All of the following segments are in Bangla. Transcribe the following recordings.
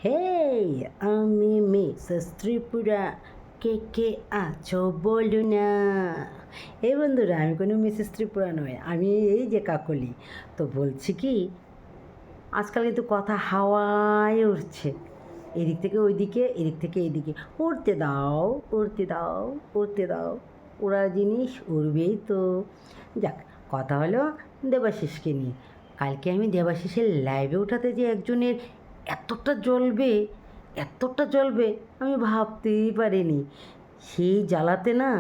হেই, আমি মিসেস ত্রিপুরা। কে কে আছো বলো না। এই বন্ধুরা, আমি কোনো মিসেস ত্রিপুরা নয়, আমি এই যে কাকলি। তো বলছি কি, আজকাল কিন্তু কথা হাওয়ায় উঠছে, এদিক থেকে ওইদিকে, এদিক থেকে এইদিকে। উড়তে দাও, উড়তে দাও, উড়তে দাও। ওড়ার জিনিস উড়বেই তো। যাক, কথা হলো দেবাশিসকে নিয়ে। কালকে আমি দেবাশিসের লাইভে ওঠাতে যে একজনের এতটা জ্বলবে, এতটা জ্বলবে আমি ভাবতেই পারিনি। সেই জ্বালাতে না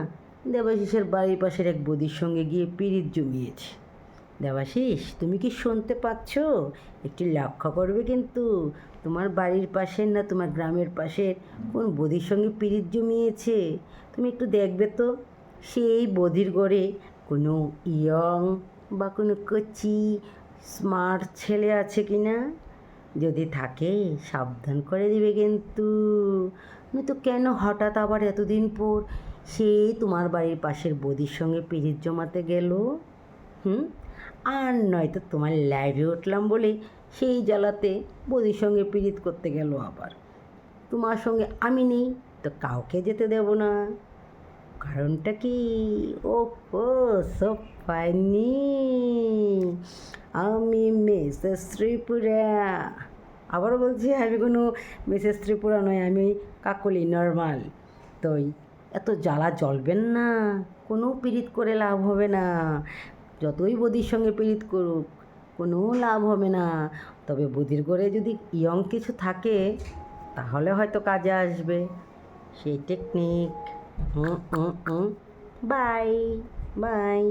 দেবাশিসের বাড়ির পাশের এক বদির সঙ্গে গিয়ে পিরিত জমিয়েছে। দেবাশিস, তুমি কি শুনতে পাচ্ছ? একটু লক্ষ্য করবে কিন্তু, তোমার বাড়ির পাশের না তোমার গ্রামের পাশের কোন বদির সঙ্গে পিরিত জমিয়েছে। তুমি একটু দেখবে তো, সেই বদির গড়ে কোনো ইয়ং বা কোনো কচি স্মার্ট ছেলে আছে কি না। যদি থাকে সাবধান করে দিবে কিন্তু। তো কেন হঠাৎ আবার এতদিন পর সেই তোমার বাড়ির পাশের বদির সঙ্গে পিরিত জমাতে গেল? আর নয়তো তোমার লাইভে উঠলাম বলেই সেই জ্বালাতে বদির সঙ্গে পিরিত করতে গেল। আবার তোমার সঙ্গে আমি নেই তো কাউকে যেতে দেব না। কারণটা কি? ও ও সো ফানি। আমি মিসেস ত্রিপুরা। আবারও বলছি, আমি কোনো মিসেস ত্রিপুরা নয়, আমি কাকলি নর্মাল। তো এত জ্বালা জ্বলবেন না, কোনো পীড়িত করে লাভ হবে না। যতই বদির সঙ্গে পীড়িত করুক কোনো লাভ হবে না। তবে বদির ঘরে যদি ইয়ং কিছু থাকে তাহলে হয়তো কাজে আসবে সেই টেকনিক। Bye bye.